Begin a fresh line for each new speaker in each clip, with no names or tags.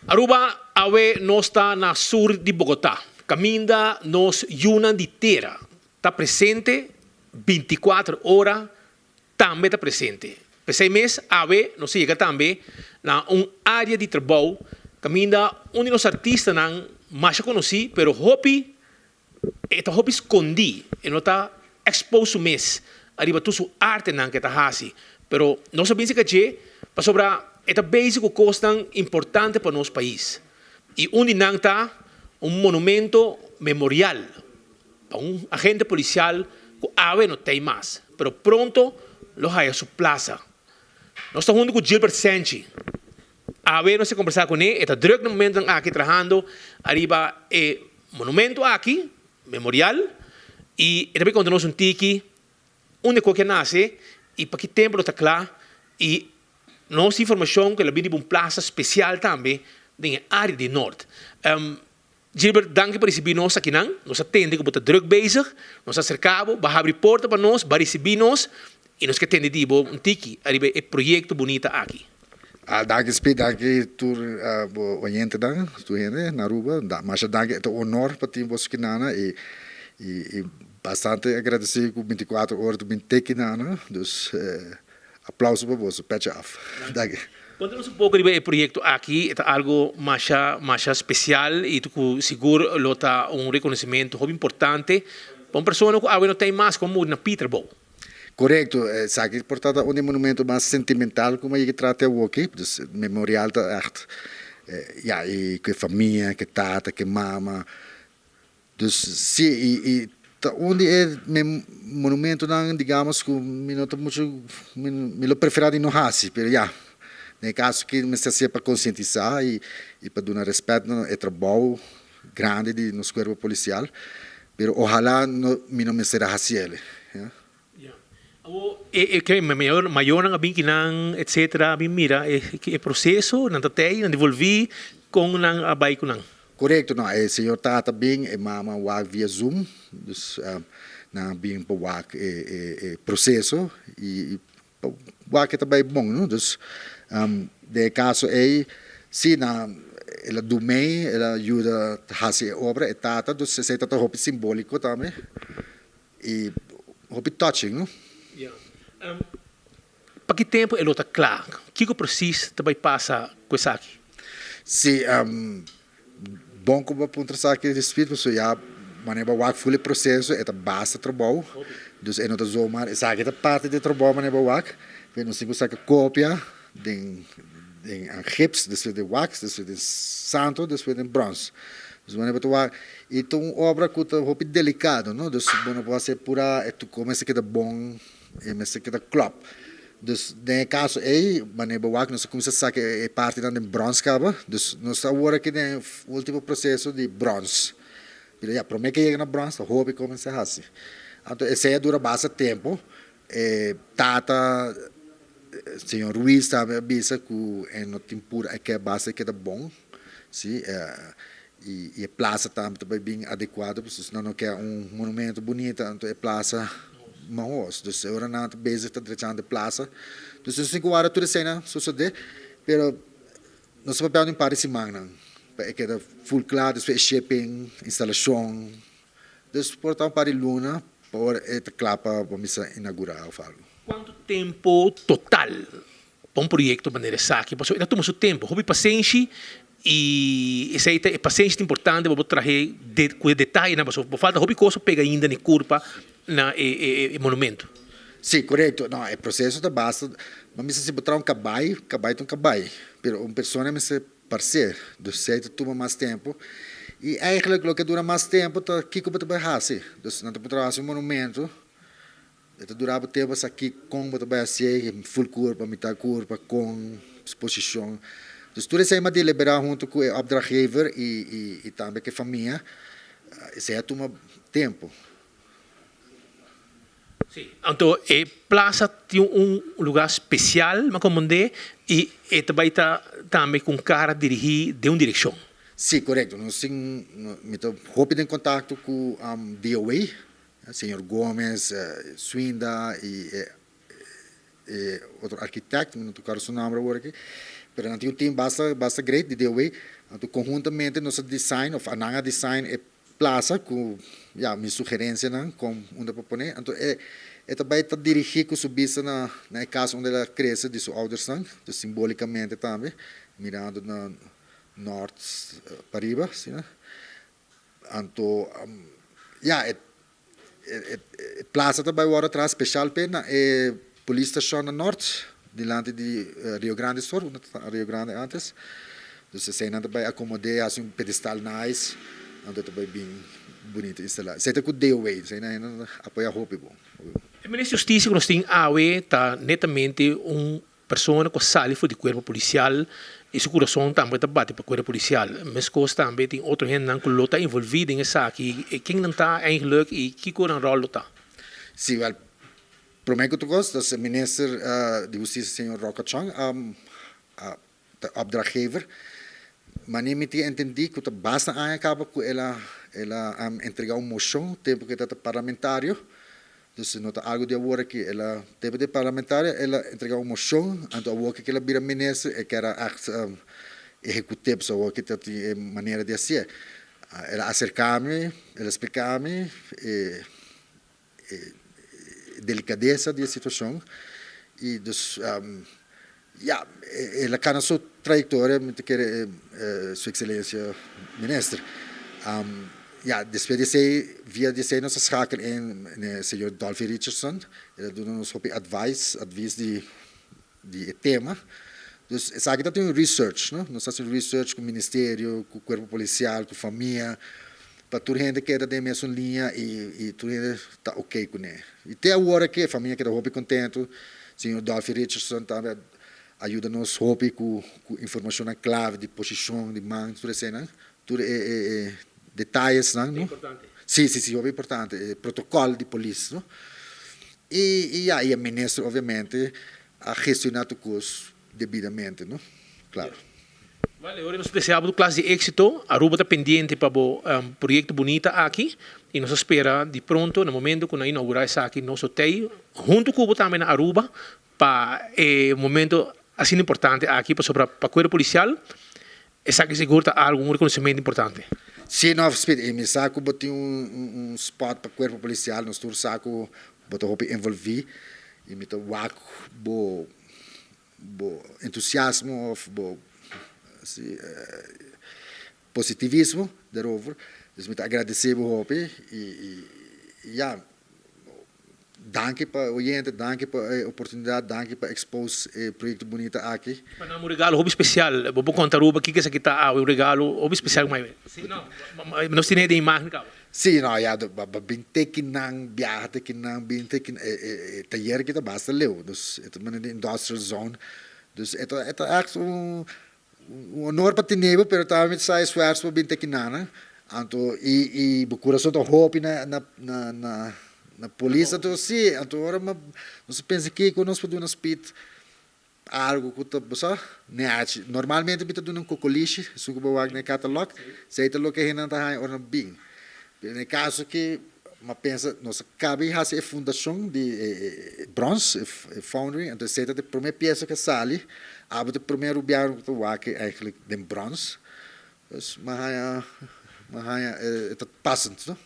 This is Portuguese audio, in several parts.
Aruba awe nos está na sur de Bogotá. Caminda nos yuna de terra. Está presente 24 horas, também está presente. Pensei mês, awe nos chega também na área de trabalho. Caminda onde os artistas não mais conheci, pero hopi eta hopi escondi e não está exposto mês. Arriba tu sua arte não que está hasi. Pero nós sabemos que para sobrar é básico custo importante para nosso país. E onde não está monumento memorial para agente policial que ave não tem mais. Pero pronto lo haya su plaza. Nós estamos junto com Gilbert Senchi. Ave não se conversar com ele, está druk no momento aqui trabalhando, arriba monumento aqui, memorial, e também quando nós tiki, onde qualquer nasce, e para que tempo está claro, e nossa informação que ela vem de uma plaza especial também, na área do norte. Gilbert, danke por receber nós aqui, nós atendemos como está druk bezig, nós acercamos, vai abrir porta para nós, vai receber nós, e nós que atendemos tiki, arriba é projeto bonito aqui.
Danke Speed, danke tur oyente dan, tu gente na Aruba, mas danke é um honor para ti você que nana e bastante agradecido com 24 horas do binteki nana, dus aplauso para você, patch off. Danke.
Conta-nos pouco do projeto aqui, é algo mais especial e tu seguro lota reconhecimento muito importante para uma pessoa que não tem mais como na Peterborough.
Correto, sabe, portanto, um monumento mais sentimental como ele trata o aqui, dus memorial da arte, ja, e que família, que tata, que mama, dus sim, e onde é monumento não, digamos que me nota muito, me lo preferido não hasi, pero ja, no caso que me está para conscientizar e para dar respeito ao trabalho grande de nosso corpo policial, pero ojalá me não me será hasi ele, ja.
Que maior ang abing kinang etc. abing mira proseso nang tatay nang devolvi kung nang abay ko nang.
Correto, não, senhor Tata bem mama wag via Zoom, dus na bem pa wag processo e wag que também bom, não? Dus de caso se na ela do mei, ela ajuda a fazer obra, Tata, dus se tata hopi simbólico também e hopi touching, não?
Para que tempo ele está claro? O que precisa também passa com isso aqui?
Sim, bom como ponto aqui de espírito, so já maneira o full processo é a base do trabalho, dus é não tá zomaar, essa aqui é parte do trabalho maneira o não se consegue cópia de gips, depois de wax, depois de santo, depois de bronze. Dus maneira tu e então obra que tá muito delicado, não? Dus bom você pura, tu começa que tá bom e mas que tá club. Dus no caso maneira o não se começa a sacar é parte da bronze cava, dus nós agora que no último processo de bronze. Pero já promete que chega na bronze, o hobby começa a assim. Então esse dura bastante tempo. Tata senhor Ruiz também avisa que no tempo é que a base que tá bom, sim, e a praça também bem adequada, porque senão não quer monumento bonito, então a praça mahos, dus ora na bezig te drechando plaza, dus is cinco horas tudo cena sucede, pero nosso papel não parece magna, é que é full claro, dus shipping, instalação, dus portar para luna, por et clapa vamos inaugurar o falo.
Quanto tempo total para projeto maneira saque? Porque ainda toma seu tempo, hobby paciência e essa é paciência importante para trazer detalhe, na pessoa, por falta hobby coisa pega ainda na curva na monumento.
Sim, correto. Não, é processo da base. Mas se botar cabai é um cabai. Pero uma pessoa me se parceiro, do certo toma mais tempo. E eigenlijk o que dura mais tempo, tá aqui como tu vai fazer. Então, não tu pode monumento. Itu durava tempo aqui com tu vai fazer full curva, metade curva, com exposição. Dus tudo isso é uma de liberar junto com o opdrachtgever e também com a família. Isso é toma tempo.
Sim. Então, a praça tem lugar especial, mas como e também está também com cara dirigir de uma direção.
Sim, correto. Nós temos rápido em contato com o DOA, o senhor Gomes, Swinda e outro arquiteto, não tocaram seu nome agora aqui. pero nanti um team basta great de way, então conjuntamente nosso design of ananga design é plaza com minha sugerência não com onde propõe, então é também está dirigido com subir na casa onde ela cresce de seus ouders então simbolicamente também mirando na norte para riba, sim, né? Então plaza também agora traz especial pena é police station na norte delante de Rio Grande Sur, Rio Grande antes. Então, você também acomodei assim um pedestal nice, onde também bem bonito instalado. Você está com o D-Way, você não apoia a roupa bom.
O Ministro da Justiça que nós temos está netamente pessoa que sai do corpo policial e seu coração também está bate para o corpo policial. Mas coisa também tem outra gente que está envolvida em essa aqui. Quem não está eigenlijk e que corre rol está?
Sim, well, para mim que tu gostas, o ministro de Justiça, senhor Roca Chang, de opdrachtgever, maar nem me entendi que basta acaba que ela entregar moção tempo que está parlamentário. Dus não algo de agora que ela tempo de parlamentária ela entregar moção, então agora que ela vira ministro é que era executivo só que tem maneira de fazer. Ela acercar-me, ela explicar-me delicadeza da situação e dos ela can sua trajetória muito quer sua excelência ministro depois de ser via de ser nossa schakel em senhor Dolphy Richardson ele deu nos advice de tema dus sabe que tem research não nós fazemos research com o ministério com o corpo policial com a família para toda gente que era da mesma linha e toda gente está ok com ele. E até agora que a família que está muito contente, o senhor Dolphy Richardson também ajuda-nos com informação clave de posição, de mão, tudo isso, né? Tudo detalhes, não?
Importante.
Sim, é importante. Protocolo de polícia, não? E aí o ministro, obviamente, a gestionar o curso devidamente, não? Claro.
Vale, agora nós desejamos classe de êxito. Aruba está pendente para o projeto bonito aqui e nós esperamos de pronto, no momento que nós inaugurar isso aqui, nós hotel, junto com o também na Aruba, para o momento assim importante aqui para o corpo policial, essa que segura algum reconhecimento importante.
Sim, nós me saco botar spot para o corpo policial, nós todos saco botar roupa envolver e me tô waco bo entusiasmo of bo positivismo daarover. Dus met agradecer o e danke para o oyente, danke para a oportunidade, danke para expor o projeto bonito aqui.
Mas um regalo hobby especial, vou contar o que essa aqui tá o regalo hobby especial mais. Sim, não, nós temos de imagem cá.
Sim, não, binte que não viaja que não binte que taller que tá basta leu, dus é uma industrial zone, dus é honor para ter nebo, pero também sai esforço para binte que não, então e o coração tá hope na polícia, então sim, então agora nós pensa que quando nós podemos speed algo que tá bossa, né? Normalmente bita do um cocoliche, suco bawag na catalog, sei tá que não tá aí ora bem. No caso que mas pensa, nós cabe a fundação de bronze, foundry, então sei a primeira peça que sai, abre o primeiro biaro que é eigenlijk de bronze, mas é passando, não?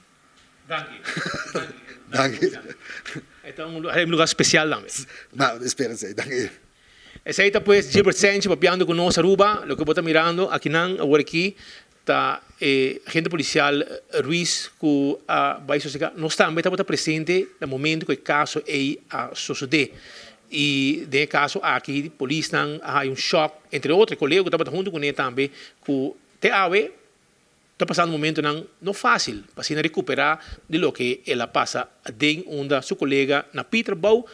Danke.
Então, é um lugar especial também.
Mas, espera-se, danke.
Essa aí, pues, Gilbert Sánchez, papiando com nós, Aruba, o que eu estou mirando, aqui não, agora aqui, está agente policial Ruiz, que vai sociedade, nós também estamos presentes no momento que o caso é a suceder. E, de caso, aqui, a polícia há choque, entre outros colegas que estavam junto com ele também, que até está passando um momento não fácil para se recuperar de lo que ela passa de onde seu colega na trabalho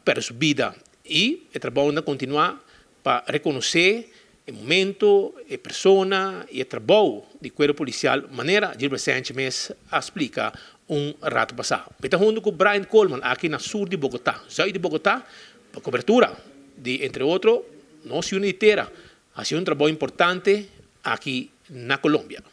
para sua vida e o trabalho continuar para reconhecer o momento, a pessoa e o trabalho do corpo policial, maneira Gilbert Sánchez explica rato passado. Está junto com Brian Coleman aqui na sul de Bogotá, de Bogotá, para cobertura de, entre outros, nossa unidade inteira. Ha sido trabalho importante aqui na Colômbia.